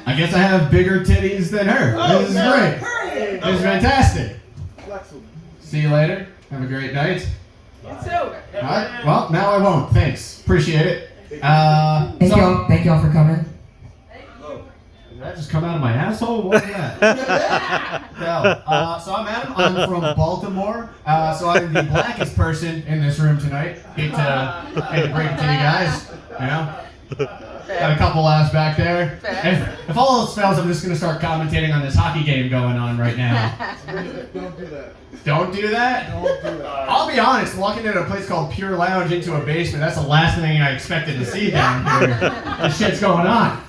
I guess I have bigger titties than her. This is great. This is fantastic. See you later. Have a great night. You too. Alright, well, now I won't. Thanks. Appreciate it. Thank y'all for coming. Did that just come out of my asshole? What was that? No. So I'm Adam. I'm from Baltimore. So I'm the blackest person in this room tonight. Hate to break it to you guys. You know? Got a couple laughs back there. If all else fails, I'm just going to start commentating on this hockey game going on right now. Don't do that. Don't do that? Don't do that. I'll be honest, walking into a place called Pure Lounge into a basement, that's the last thing I expected to see down here. This shit's going on.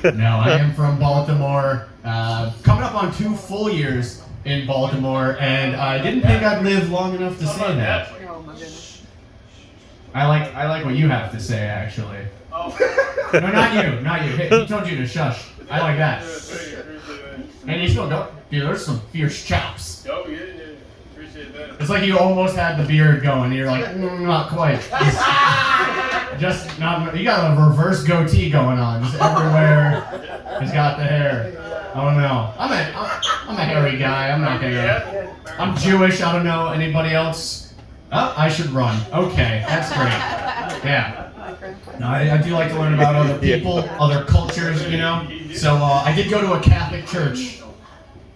No, I am from Baltimore. Coming up on 2 full years in Baltimore, and I didn't think I'd live long enough to say that. Oh my goodness. I like what you have to say, actually. No, not you. Hey, he told you to shush. I like that. And you still don't. Dude, there's some fierce chops. Oh, yeah. Appreciate that. It's like you almost had the beard going, and you're like, not quite. Just not. You got a reverse goatee going on. Just everywhere. He's got the hair. I don't know. I'm a hairy guy. I'm not gonna. I'm Jewish. I don't know anybody else. Oh, I should run. Okay, that's great. Yeah. No, I do like to learn about other people, other cultures, you know. So I did go to a Catholic church.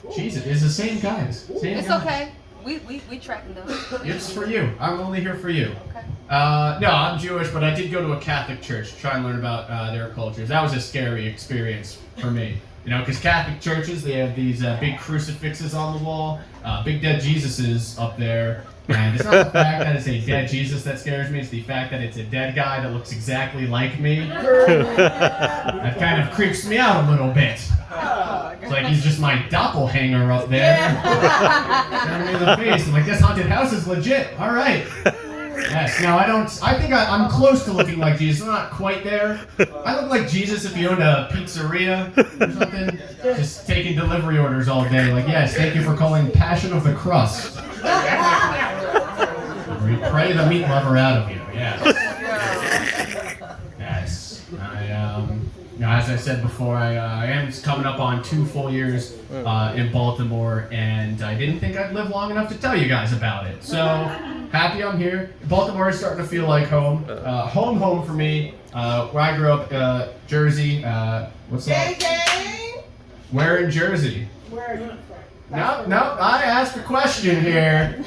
Jeez, it is the same guys. Same It's guys. okay. We tracking them. It's for you. I'm only here for you. Okay. No, I'm Jewish, but I did go to a Catholic church to try and learn about their cultures. That was a scary experience for me. You know, because Catholic churches, they have these big crucifixes on the wall, big dead Jesuses up there. And it's not the fact that it's a dead Jesus that scares me, it's the fact that it's a dead guy that looks exactly like me. That kind of creeps me out a little bit. It's like he's just my doppelganger up there. Staring me in the face. I'm like, this haunted house is legit. All right. Yes. Now I think I'm close to looking like Jesus. I'm not quite there. I look like Jesus if he owned a pizzeria or something. Just taking delivery orders all day. Like, yes, thank you for calling Passion of the Crust. Where you pray the meat lover out of you. Yes. Yes. As I said before, I am coming up on 2 full years in Baltimore, and I didn't think I'd live long enough to tell you guys about it. So, happy I'm here. Baltimore is starting to feel like home. Home for me. Where I grew up, Jersey. What's that? Where in Jersey? Where are you from? No, I asked a question here.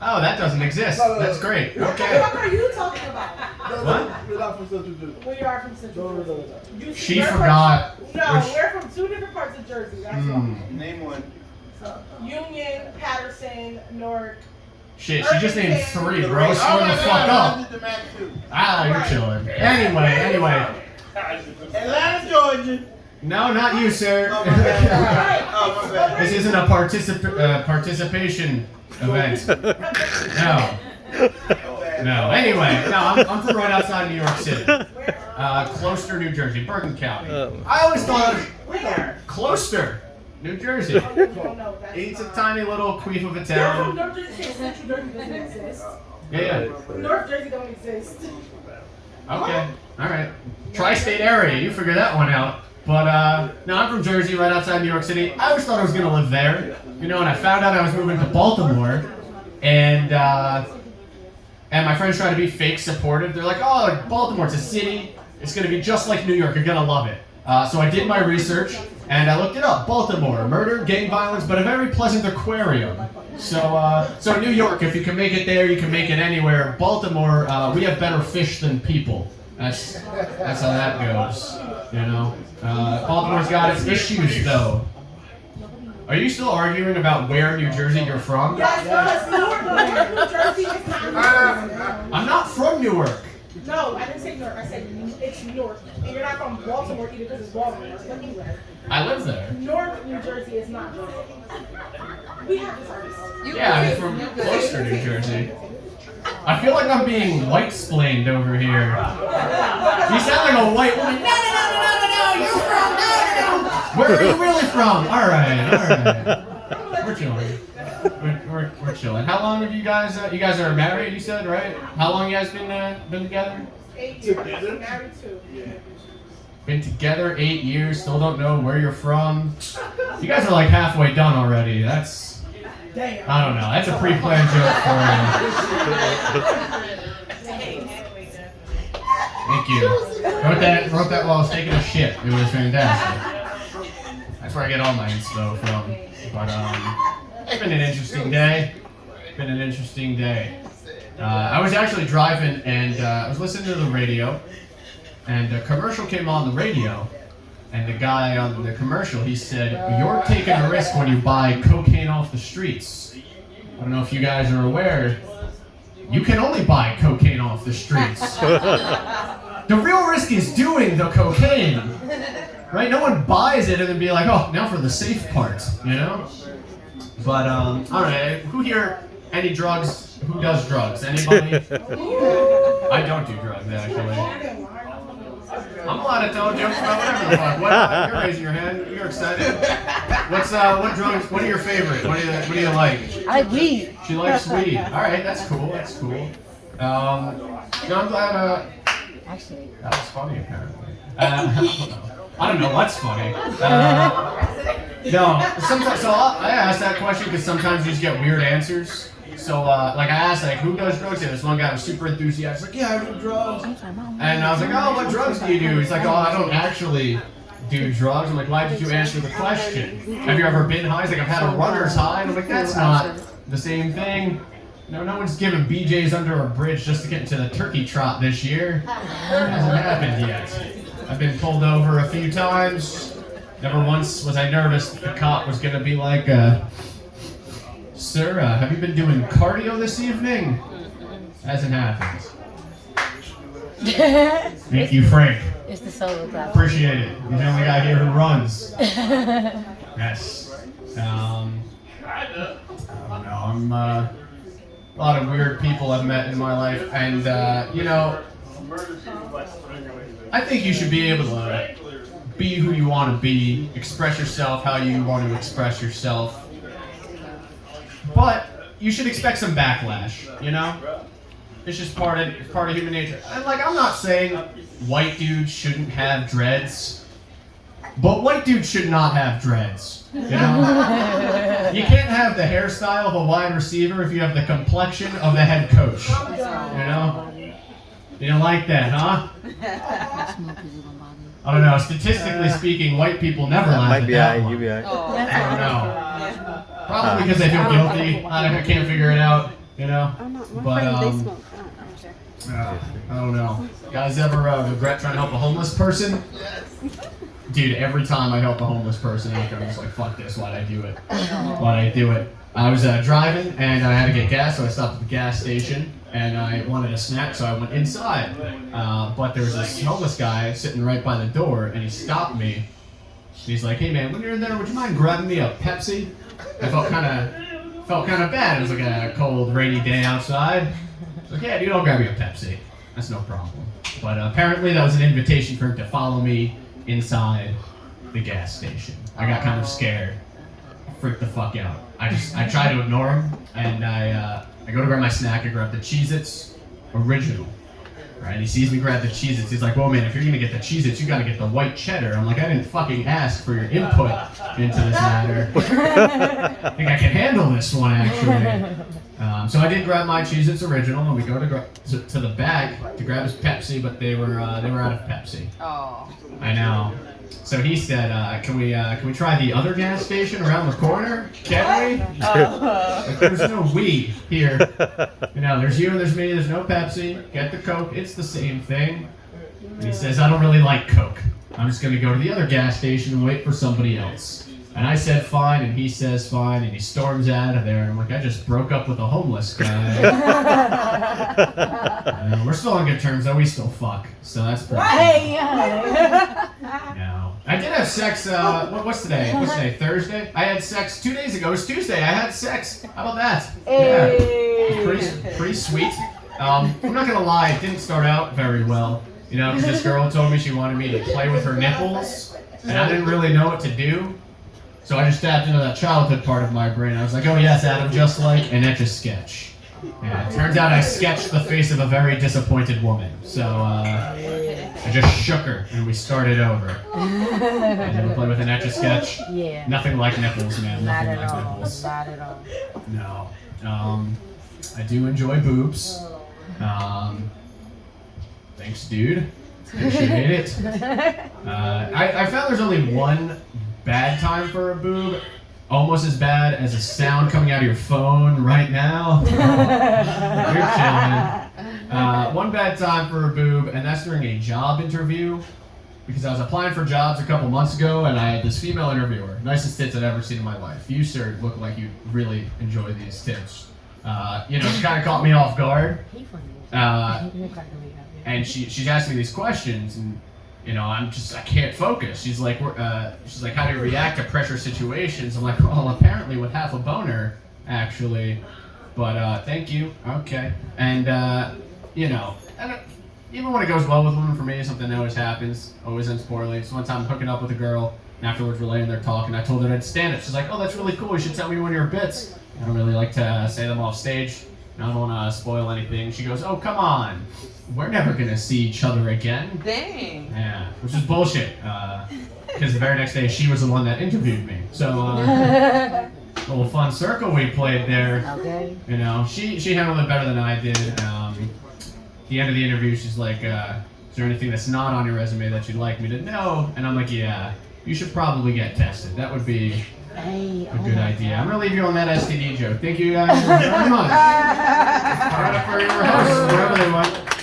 Oh, that doesn't exist. That's great. What Okay. are you talking about? What? You're not from Central Jersey. We are from Central Jersey. She forgot. No, which- we're from 2 different parts of Jersey. That's all. Name one. Union, Patterson, Newark. Shit, she just named 3, bro. Slow the fuck up. Ah, you're chilling. Anyway. Atlanta, Georgia. No, not you, sir. This isn't a participation event. No. Anyway, I'm from right outside New York City. Closter, New Jersey, Bergen County. I always thought Where? Closter, New Jersey. You don't know. That's It's a fine. tiny little queef of a You're from town. North Jersey. Central Jersey doesn't exist. Yeah. North Jersey don't exist. Okay. All right. Tri-state area. You figure that one out. But no, I'm from Jersey, right outside New York City. I always thought I was gonna live there, you know. And I found out I was moving to Baltimore, and my friends tried to be fake supportive. They're like, "Oh, like, Baltimore's a city. It's gonna be just like New York. You're gonna love it." So I did my research and I looked it up. Baltimore, murder, gang violence, but a very pleasant aquarium. So New York, if you can make it there, you can make it anywhere. Baltimore, we have better fish than people. That's how that goes, you know. Baltimore's got its issues, though. Are you still arguing about where New Jersey you're from? Yes, because Newark, New Jersey is not. I'm not from Newark. No, I didn't say Newark. I said it's Newark. And you're not from Baltimore either because it's Baltimore. But anyway, I live there. Newark, New Jersey is not. We have this. Yeah, I'm from Closter, New Jersey. I feel like I'm being white-splained over here. You sound like a white woman. No, you're from, no. Where are you really from? All right. We're chilling. We're chilling. How long have you guys are married, you said, right? How long you guys been together? 8 years. Married too. Been together 8 years, still don't know where you're from. You guys are like halfway done already. That's, I don't know. That's a pre-planned joke for you. Thank you. Wrote that while I was taking a shit. It was fantastic. That's where I get all my inspo from. But it's been an interesting day. I was actually driving and I was listening to the radio, and a commercial came on the radio, and the guy on the commercial, he said, "You're taking a risk when you buy cocaine off the streets." I don't know if you guys are aware, you can only buy cocaine off the streets. The real risk is doing the cocaine, right? No one buys it and then be like, "Oh, now for the safe part," you know? But, all right, who here, any drugs? Who does drugs? Anybody? I don't do drugs, actually. I'm allowed to tell jokes about whatever the fuck. What, you're raising your hand. You're excited. What drugs? What are your favorite? What do you like? I like weed. She likes weed. All right, that's cool. That's cool. No, I'm glad. Actually, That was funny, apparently. I don't know what's funny. No, sometimes. So I asked that question because sometimes you just get weird answers. So, like, I asked, like, who does drugs here? This one guy was super enthusiastic, like, yeah, I do drugs. And I was like, oh, what drugs do you do? He's like, oh, I don't actually do drugs. I'm like, why did you answer the question? Have you ever been high? He's like, I've had a runner's high. And I'm like, that's not the same thing. No one's giving BJ's under a bridge just to get into the turkey trot this year. It hasn't happened yet. I've been pulled over a few times. Never once was I nervous that the cop was going to be like, "Sir, have you been doing cardio this evening?" Hasn't happened. Thank you, Frank. it's the solo clap. Appreciate it. He's the only guy here who runs. Yes. I don't know. I'm a lot of weird people I've met in my life, and you know, I think you should be able to be who you want to be, express yourself how you want to express yourself. But you should expect some backlash, you know? It's just part of human nature. And like, I'm not saying white dudes shouldn't have dreads, but white dudes should not have dreads, you know? You can't have the hairstyle of a wide receiver if you have the complexion of the head coach, you know? You don't like that, huh? I don't know, statistically speaking, white people never laugh at that one. Oh, I don't know. Probably because they feel guilty. I can't figure it out, you know? But, I don't know. Guys ever regret trying to help a homeless person? Dude, every time I help a homeless person after, I'm just like, fuck this, why'd I do it? Why'd I do it? I was driving and I had to get gas, so I stopped at the gas station and I wanted a snack, so I went inside. But there was this homeless guy sitting right by the door and he stopped me. He's like, "Hey man, when you're in there, would you mind grabbing me a Pepsi?" I felt kind of bad. It was like a cold, rainy day outside. I was like, "Yeah, dude, I'll grab you a Pepsi. That's no problem." But apparently that was an invitation for him to follow me inside the gas station. I got kind of scared. Freaked the fuck out. I tried to ignore him, and I go to grab my snack. I grab the Cheez-Its original. Right? He sees me grab the Cheez-Its. He's like, "Whoa, man, if you're gonna get the Cheez-Its, you gotta get the white cheddar." I'm like, "I didn't fucking ask for your input into this matter. I think I can handle this one, actually." So I did grab my Cheez-Its original, and we go to the back to grab his Pepsi, but they were out of Pepsi. Oh. I know. So he said, "Can we try the other gas station around the corner? Can we?" Like, there's no we here. You know, there's you and there's me. There's no Pepsi. Get the Coke. It's the same thing. And he says, "I don't really like Coke. I'm just gonna go to the other gas station and wait for somebody else." And I said fine, and he says fine, and he storms out of there. And I'm like, I just broke up with a homeless guy. We're still on good terms, though. We still fuck, so that's pretty cool. No. I did have sex, what's today? What's today, Thursday? I had sex 2 days ago. It was Tuesday. I had sex. How about that? Yeah. It was pretty sweet. I'm not gonna lie, it didn't start out very well. You know, because this girl told me she wanted me to play with her nipples, and I didn't really know what to do. So I just tapped into that childhood part of my brain. I was like, "Oh yes, Adam, just like an Etch-a-Sketch." Yeah, it turns out I sketched the face of a very disappointed woman. So I just shook her and we started over. I didn't play with an Etch-a-Sketch. Yeah. Nothing like nipples, man. Not Nothing at like all. nipples. Not at all. No. I do enjoy boobs. Thanks, dude. Appreciate it. I found there's only one bad time for a boob. Almost as bad as a sound coming out of your phone right now. You're chilling. One bad time for a boob, and that's during a job interview. Because I was applying for jobs a couple months ago, and I had this female interviewer. Nicest tits I've ever seen in my life. You, sir, look like you really enjoy these tits. She kind of caught me off guard. He funny. And she's asking me these questions, and I can't focus. She's like, how do you react to pressure situations? I'm like, well, apparently with half a boner, actually. But thank you. Okay. And even when it goes well with women, for me, something always happens. Always ends poorly. So one time, I'm hooking up with a girl, and afterwards we're laying there talking. I told her I'd stand it. She's like, oh, that's really cool. You should tell me one of your bits. I don't really like to say them off stage. I don't want to spoil anything. She goes, oh, come on. We're never going to see each other again. Dang. Yeah, which is bullshit. Because the very next day, she was the one that interviewed me. So, a little fun circle we played there. Okay. She handled it better than I did. At the end of the interview, she's like, is there anything that's not on your resume that you'd like me to know? And I'm like, yeah, you should probably get tested. That would be a good idea. I'm going to leave you on that STD joke. Thank you guys very much. All right, for your hosts, wherever they went.